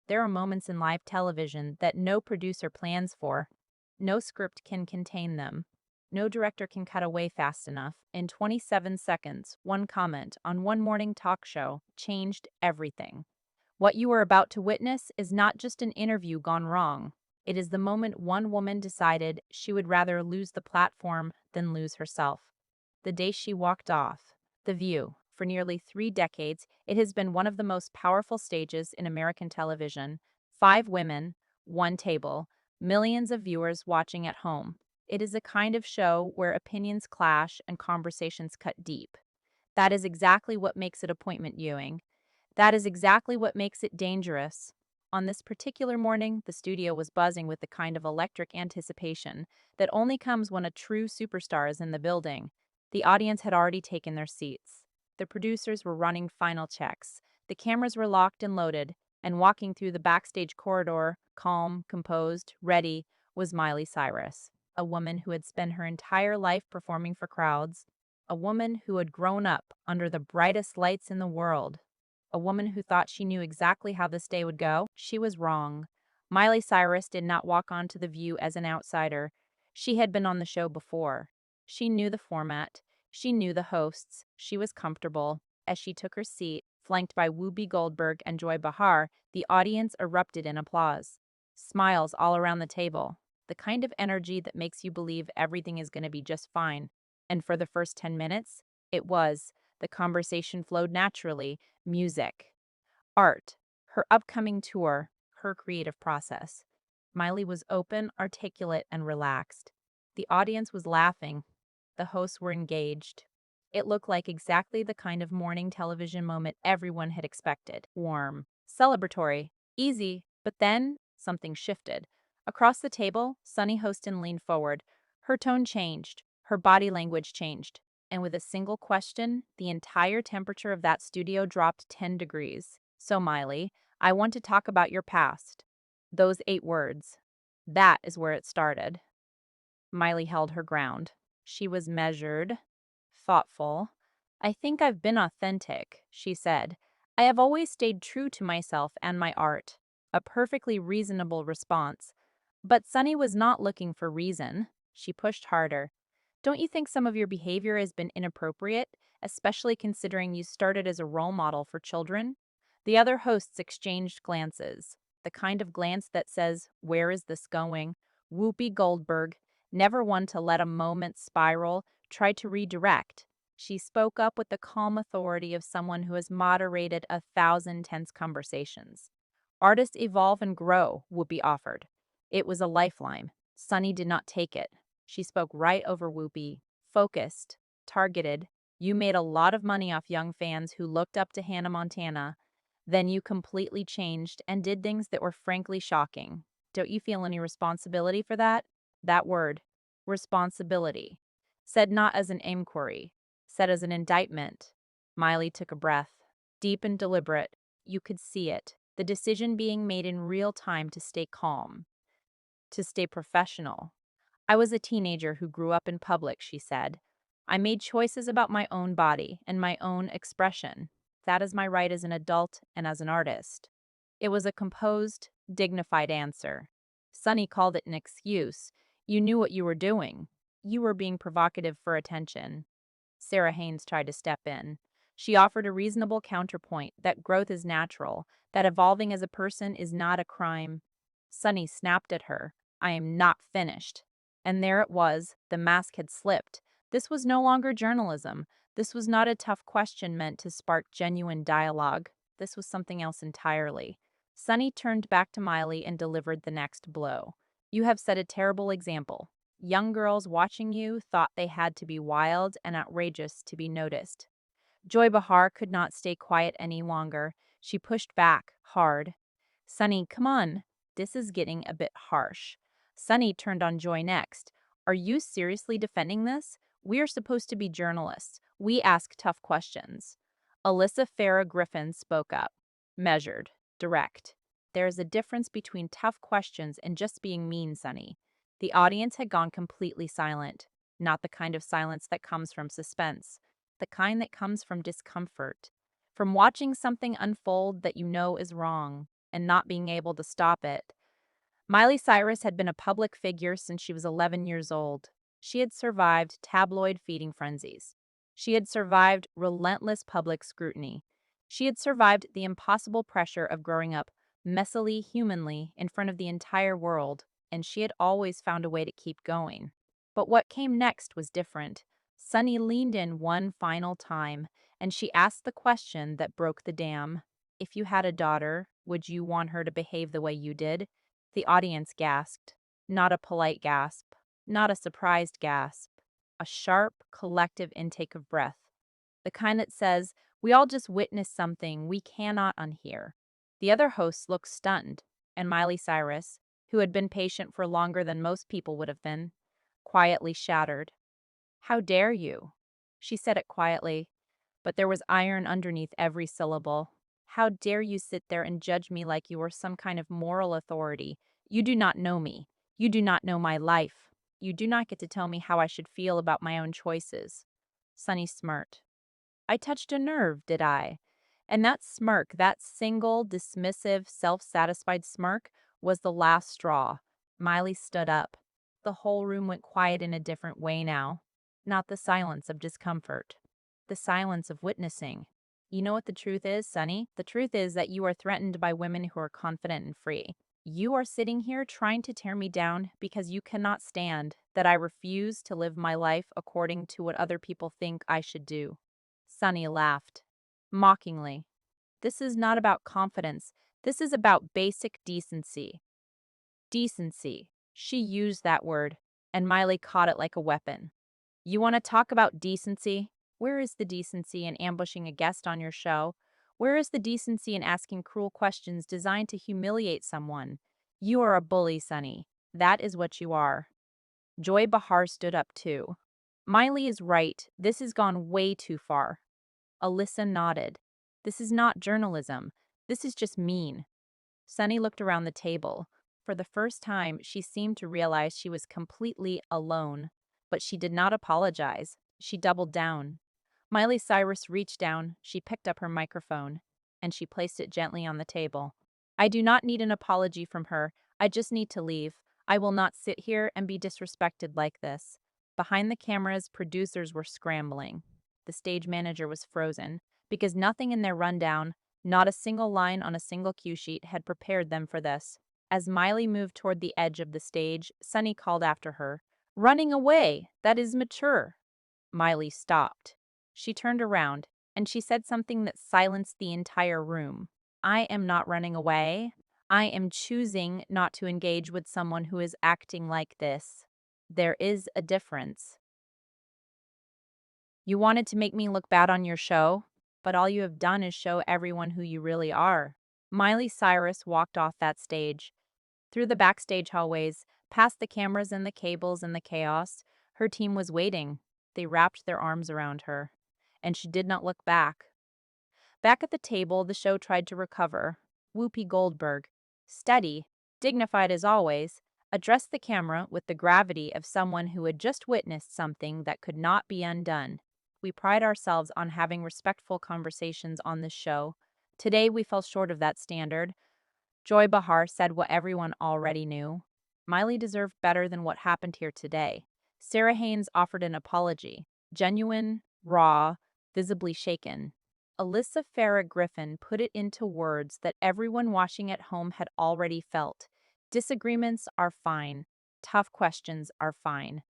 There are moments in live television that no producer plans for. No script can contain them. No director can cut away fast enough. In 27 seconds, one comment on one morning talk show changed everything. What you are about to witness is not just an interview gone wrong. It is the moment one woman decided she would rather lose the platform than lose herself. The day she walked off. The View. For nearly 3 decades, it has been one of the most powerful stages in American television. 5 women, one table, millions of viewers watching at home. It is a kind of show where opinions clash and conversations cut deep. That is exactly what makes it appointment viewing. That is exactly what makes it dangerous. On this particular morning, the studio was buzzing with the kind of electric anticipation that only comes when a true superstar is in the building. The audience had already taken their seats. The producers were running final checks. The cameras were locked and loaded, and walking through the backstage corridor, calm, composed, ready, was Miley Cyrus, a woman who had spent her entire life performing for crowds, a woman who had grown up under the brightest lights in the world. A woman who thought she knew exactly how this day would go. She was wrong. Miley Cyrus did not walk onto The View as an outsider. She had been on the show before. She knew the format. She knew the hosts. She was comfortable. As she took her seat, flanked by Whoopi Goldberg and Joy Behar, the audience erupted in applause. Smiles all around the table. The kind of energy that makes you believe everything is going to be just fine. And for the first 10 minutes, it was. The conversation flowed naturally. Music, art, her upcoming tour, her creative process. Miley was open, articulate, and relaxed. The audience was laughing. The hosts were engaged. It looked like exactly the kind of morning television moment everyone had expected. Warm, celebratory, easy, but then something shifted. Across the table, Sunny Hostin leaned forward. Her tone changed. Her body language changed. And with a single question, the entire temperature of that studio dropped 10 degrees. So, Miley, I want to talk about your past. Those 8 words. That is where it started. Miley held her ground. She was measured, thoughtful. I think I've been authentic, she said. I have always stayed true to myself and my art. A perfectly reasonable response. But Sunny was not looking for reason. She pushed harder. Don't you think some of your behavior has been inappropriate, especially considering you started as a role model for children? The other hosts exchanged glances, the kind of glance that says, "Where is this going?" Whoopi Goldberg, never one to let a moment spiral, tried to redirect. She spoke up with the calm authority of someone who has moderated 1,000 tense conversations. Artists evolve and grow, Whoopi offered. It was a lifeline. Sunny did not take it. She spoke right over Whoopi, focused, targeted. You made a lot of money off young fans who looked up to Hannah Montana. Then you completely changed and did things that were frankly shocking. Don't you feel any responsibility for that? That word, responsibility, said not as an inquiry, said as an indictment. Miley took a breath, deep and deliberate. You could see it, the decision being made in real time to stay calm, to stay professional. I was a teenager who grew up in public, she said. I made choices about my own body and my own expression. That is my right as an adult and as an artist. It was a composed, dignified answer. Sunny called it an excuse. You knew what you were doing. You were being provocative for attention. Sarah Haynes tried to step in. She offered a reasonable counterpoint that growth is natural, that evolving as a person is not a crime. Sunny snapped at her. I am not finished. And there it was, the mask had slipped. This was no longer journalism. This was not a tough question meant to spark genuine dialogue. This was something else entirely. Sunny turned back to Miley and delivered the next blow. You have set a terrible example. Young girls watching you thought they had to be wild and outrageous to be noticed. Joy Behar could not stay quiet any longer. She pushed back, hard. Sunny, come on. This is getting a bit harsh. Sunny turned on Joy next. Are you seriously defending this? We are supposed to be journalists. We ask tough questions. Alyssa Farah Griffin spoke up. Measured. Direct. There is a difference between tough questions and just being mean, Sunny. The audience had gone completely silent. Not the kind of silence that comes from suspense. The kind that comes from discomfort. From watching something unfold that you know is wrong. and not being able to stop it. Miley Cyrus had been a public figure since she was 11 years old. She had survived tabloid feeding frenzies. She had survived relentless public scrutiny. She had survived the impossible pressure of growing up messily, humanly, in front of the entire world, and she had always found a way to keep going. But what came next was different. Sunny leaned in one final time, and she asked the question that broke the dam. If you had a daughter, would you want her to behave the way you did? The audience gasped. Not a polite gasp, not a surprised gasp, a sharp, collective intake of breath. The kind that says, we all just witnessed something we cannot unhear. The other hosts looked stunned, and Miley Cyrus, who had been patient for longer than most people would have been, quietly shattered. How dare you? She said it quietly, but there was iron underneath every syllable. How dare you sit there and judge me like you were some kind of moral authority? You do not know me. You do not know my life. You do not get to tell me how I should feel about my own choices. Sunny smirked. I touched a nerve, did I? And that smirk, that single, dismissive, self-satisfied smirk, was the last straw. Miley stood up. The whole room went quiet in a different way now. Not the silence of discomfort. The silence of witnessing. You know what the truth is, Sunny? The truth is that you are threatened by women who are confident and free. You are sitting here trying to tear me down because you cannot stand that I refuse to live my life according to what other people think I should do. Sunny laughed, mockingly. This is not about confidence. This is about basic decency. Decency. She used that word, and Miley caught it like a weapon. You want to talk about decency? Where is the decency in ambushing a guest on your show? Where is the decency in asking cruel questions designed to humiliate someone? You are a bully, Sunny. That is what you are. Joy Behar stood up too. Miley is right. This has gone way too far. Alyssa nodded. This is not journalism. This is just mean. Sunny looked around the table. For the first time, she seemed to realize she was completely alone. But she did not apologize. She doubled down. Miley Cyrus reached down, she picked up her microphone, and she placed it gently on the table. I do not need an apology from her. I just need to leave. I will not sit here and be disrespected like this. Behind the cameras, producers were scrambling. The stage manager was frozen, because nothing in their rundown, not a single line on a single cue sheet, had prepared them for this. As Miley moved toward the edge of the stage, Sunny called after her, running away! That is mature. Miley stopped. She turned around, and she said something that silenced the entire room. I am not running away. I am choosing not to engage with someone who is acting like this. There is a difference. You wanted to make me look bad on your show, but all you have done is show everyone who you really are. Miley Cyrus walked off that stage. Through the backstage hallways, past the cameras and the cables and the chaos, her team was waiting. They wrapped their arms around her, and she did not look back. Back at the table, the show tried to recover. Whoopi Goldberg, steady, dignified as always, addressed the camera with the gravity of someone who had just witnessed something that could not be undone. We pride ourselves on having respectful conversations on this show. Today, we fell short of that standard. Joy Behar said what everyone already knew. Miley deserved better than what happened here today. Sarah Haynes offered an apology. Genuine, raw, visibly shaken. Alyssa Farah Griffin put it into words that everyone watching at home had already felt. Disagreements are fine. Tough questions are fine.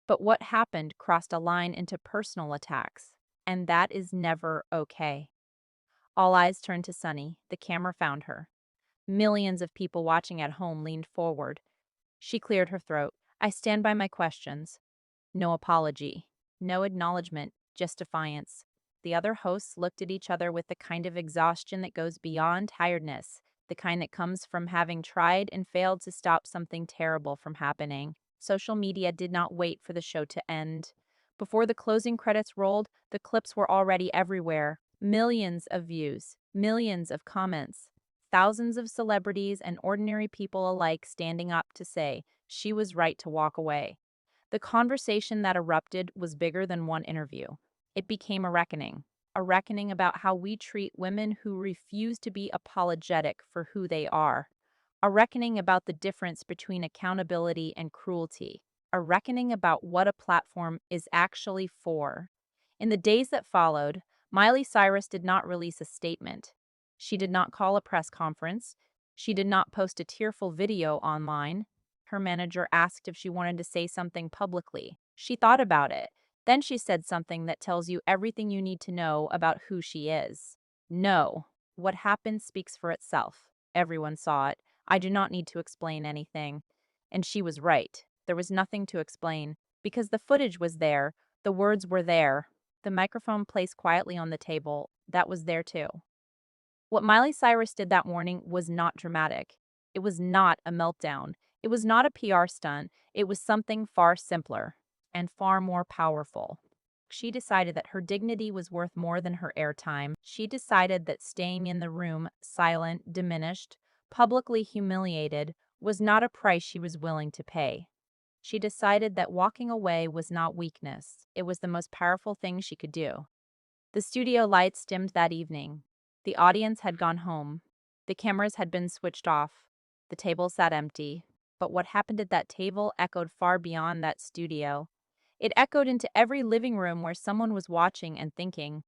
But what happened crossed a line into personal attacks, and that is never okay. All eyes turned to Sunny. The camera found her. Millions of people watching at home leaned forward. She cleared her throat. I stand by my questions. No apology. No acknowledgement, just defiance. The other hosts looked at each other with the kind of exhaustion that goes beyond tiredness, the kind that comes from having tried and failed to stop something terrible from happening. Social media did not wait for the show to end. Before the closing credits rolled, the clips were already everywhere. Millions of views, millions of comments, thousands of celebrities and ordinary people alike standing up to say she was right to walk away. The conversation that erupted was bigger than one interview. It became a reckoning. a reckoning about how we treat women who refuse to be apologetic for who they are, a reckoning about the difference between accountability and cruelty, a reckoning about what a platform is actually for. In the days that followed, Miley Cyrus did not release a statement. She did not call a press conference. She did not post a tearful video online. Her manager asked if she wanted to say something publicly. She thought about it. Then she said something that tells you everything you need to know about who she is. No, what happened speaks for itself. Everyone saw it. I do not need to explain anything. And she was right. There was nothing to explain because the footage was there, the words were there, the microphone placed quietly on the table, that was there too. What Miley Cyrus did that morning was not dramatic. It was not a meltdown. It was not a PR stunt. It was something far simpler and far more powerful. She decided that her dignity was worth more than her airtime. She decided that staying in the room, silent, diminished, publicly humiliated, was not a price she was willing to pay. She decided that walking away was not weakness. It was the most powerful thing she could do. The studio lights dimmed that evening. The audience had gone home. The cameras had been switched off. The table sat empty. But what happened at that table echoed far beyond that studio. It echoed into every living room where someone was watching and thinking,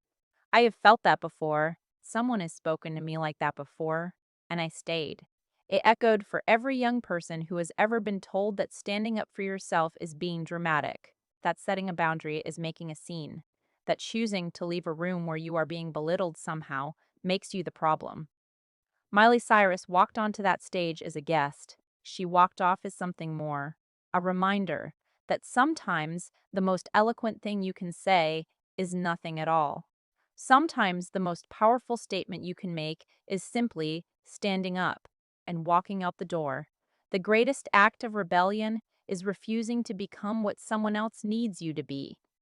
I have felt that before. Someone has spoken to me like that before. And I stayed. It echoed for every young person who has ever been told that standing up for yourself is being dramatic, that setting a boundary is making a scene, that choosing to leave a room where you are being belittled somehow makes you the problem. Miley Cyrus walked onto that stage as a guest. She walked off as something more, a reminder that sometimes the most eloquent thing you can say is nothing at all. Sometimes the most powerful statement you can make is simply standing up and walking out the door. The greatest act of rebellion is refusing to become what someone else needs you to be.